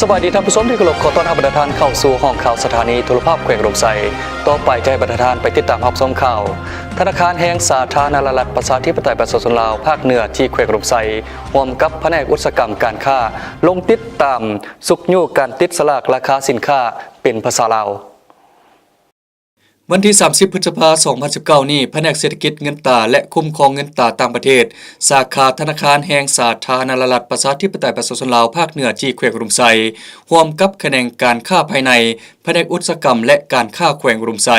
สวัสดีท่านผู้ชมที่เคารพขอต้อนรับบรรดาท่านเข้าสู่ห้องข่าวสถานีโทรภาพแขวงลมไส้ต่อไปจะให้บรรดาท่านไปติดตามรับชมข่าวธนาคารแห่งสาธารณรัฐประชาธิปไตยประชาชนลาวภาคเหนือที่แขวงลมไส้ร่วมกับแผนกอุตสาหกรรมการค้าลงติดตามสุกยู่การติดสลากราคาสินค้าเป็นภาษาลาววันที่ 30 พฤษภาคม 2019 นี้แผนกเศรษฐกิจเงินตราและคุ้มครองเงินตราต่างประเทศสาขาธนาคารแห่งสาธารณรัฐประชาธิปไตยประชาชนลาวภาคเหนือที่แขวงอุดมไซร่วมกับแขนงการค้าภายในแผนกอุตสาหกรรมและการค้าแขวงอุดมไซ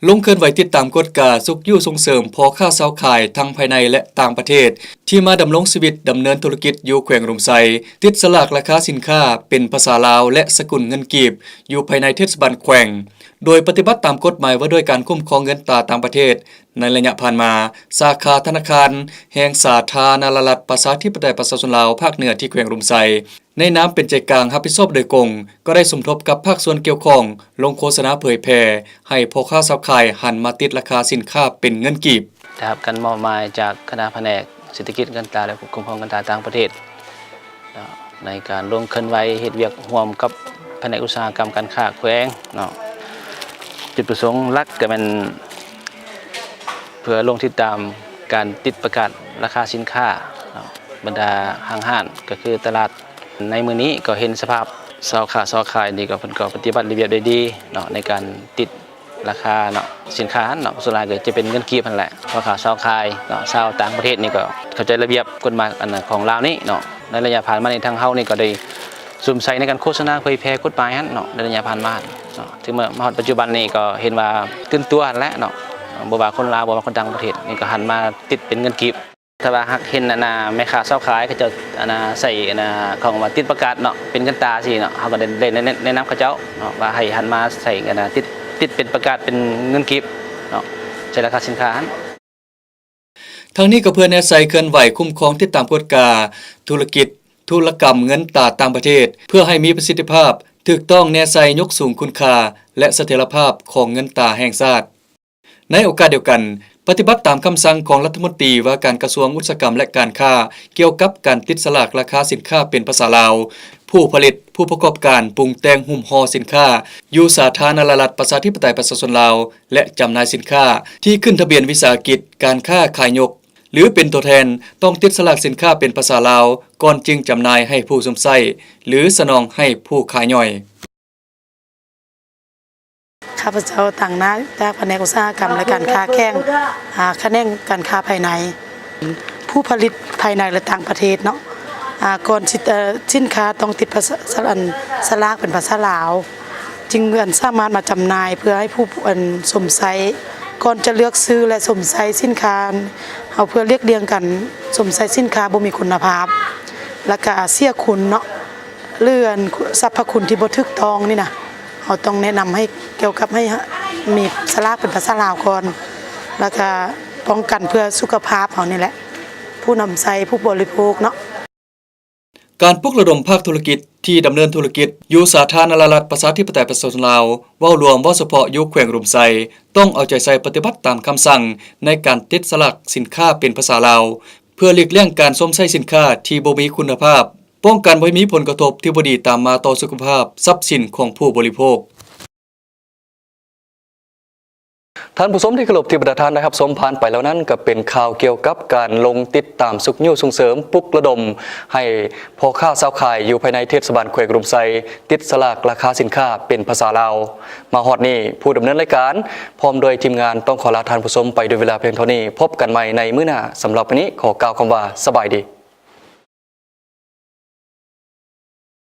ลงเคลื่อนไหวติดตามกฎกาสุกยู่ส่งเสริมพอค้าเซาขายทั้งภายในและต่างประเทศที่มาดำรงชีวิตดำเนินธุรกิจอยู่แขวงอุดมไซติดสลากราคาสินค้าเป็นภาษาลาวและสกุลเงินกีบอยู่ภายในเทศบาลแขวงโดยปฏิบัติตามกฎหมายว่าด้วยการคุ้มครองเงินตราต่างประเทศในระยะผ่านมาสาขาธนาคารแห่งสาธารณรัฐประชาธิปไตยประชาชนลาวภาคเหนือที่แขวงอุดมไซในนามเป็นใจกลางรับผิดชอบโดยกงก็ได้สมทบกับภาคส่วนเกี่ยวข้องลงโฆษณาเผยแพร่ให้พ่อค้าเซาขายหันมาติดราคาสินค้าเป็นเงินกีบได้รับการมอบหมายจากคณะแผนกเศรษฐกิจเงินตราและคุ้มครองเงินตราต่างประเทศในการลงเคลื่อนไหวเฮ็ดเวียกร่วมกับแผนกอุตสาหกรรมการค้าแขวงจุดประสงค์หลักก็เป็นเพื่อลงติดตามการติดประกาศราคาสินค้าบรรดาห้างก็คือตลาดในมื้อนี้ก็เห็นสภาพเซาขายนี่ก็เพิ่นก็ปฏิบัติระเบียบได้ดีในการติดราคาสินค้าส่วนใหญ่ก็จะเป็นเงินกีบนั่นแหละเพราะเซาขายชาวต่างประเทศนี่ก็เข้าใจระเบียบกฎหมายของลาวนี่ในระยะผ่านมาในทางเฮานี่ก็ได้สวมใส่ในการโฆษณาเผยแพร่กฎหมายในระยะผ่านมาถึงมาปัจจุบันนี้ก็เห็นว่าตื่นตัวแล้วบ่ว่าคนลาวบ่ว่าคนต่างประเทศนี่ก็หันมาติดเป็นเงินกีบถ้าว่าเห็นแม่ค้าเซาขายเขาจะใส่ของว่าติดประกาศเป็นเงินตราสิเฮาก็ได้แนะนำเขาเจ้าว่าให้หันมาใส่ติดเป็นประกาศเป็นเงินกีบใช้ราคาสินค้าทั้งนี้ก็เพื่อแนวใส่เคลื่อนไหวคุ้มครองติดตามกฎกาธุรกรรมเงินตราต่างประเทศเพื่อให้มีประสิทธิภาพถูกต้องแนวใส่ยกสูงคุณค่าและเสถียรภาพของเงินตราแห่งชาติในโอกาสเดียวกันปฏิบัติตามคำสั่งของรัฐมนตรีว่าการกระทรวงอุตสาหกรรมและการค้าเกี่ยวกับการติดสลากราคาสินค้าเป็นภาษาลาวผู้ผลิตผู้ประกอบการปรุงแต่งหุ้มห่อสินค้าอยู่สาธารณรัฐประชาธิปไตยประชาชนลาวและจำหน่ายสินค้าที่ขึ้นทะเบียนวิสาหกิจการค้าขายยกหรือเป็นตัวแทนต้องติดสลากสินค้าเป็นภาษาลาวก่อนจึงจำหน่ายให้ผู้สมใช้หรือสนองให้ผู้ขายย่อยข้าพเจ้าต่างหน้าจากแผนกอุตสาหกรรมและการค้าแข่งแขนงการค้าภายในผู้ผลิตภายในและต่างประเทศก่อนสินค้าต้องติดภาษาสลากเป็นภาษาลาวจึงสามารถมาจำหน่ายเพื่อให้ผู้สมใช้ก่อนจะเลือกซื้อและสมใช้สินค้าเอาเพื่อเรียกเรียงกันสมใช้สินค้าบ่มีคุณภาพและก็เสียคุณเลื่อนสรรพคุณที่บ่ถูกต้องนี่นะเราต้องแนะนำให้เกี่ยวกับให้มีสลากเป็นภาษาลาวก่อนแล้วก็ป้องกันเพื่อสุขภาพเขานี่แหละผู้นำใช้ผู้บริโภคการปลุกระดมภาคธุรกิจที่ดำเนินธุรกิจอยู่สาธารณรัฐประชาธิปไตยประชาชนลาวเว้ารวมว่าเฉพาะอยู่แขวงอุดมไซต้องเอาใจใส่ปฏิบัติตามคำสั่งในการติดสลากสินค้าเป็นภาษาลาวเพื่อหลีกเลี่ยงการสวมใส่สินค้าที่บ่มีคุณภาพป้องกันบ่ให้มีผลกระทบที่บ่ดีตามมาต่อสุขภาพทรัพย์สินของผู้บริโภคท่านผู้ชมที่เคารพที่ประทานนะครับชมผ่านไปแล้วนั้นก็เป็นข่าวเกี่ยวกับการลงติดตามสุกยู่ส่งเสริมปลุกระดมให้พ่อค้าเซาขายอยู่ภายในเทศบาลแขวงอุดมไซติดสลากราคาสินค้าเป็นภาษาลาวมาฮอดนี้ผู้ดำเนินรายการพร้อมโดยทีมงานต้องขอลาท่านผู้ชมไปด้วยเวลาเพียงเท่านี้พบกันใหม่ในมื้อหน้าสำหรับวันนี้ขอกล่าวคำว่าสบายดี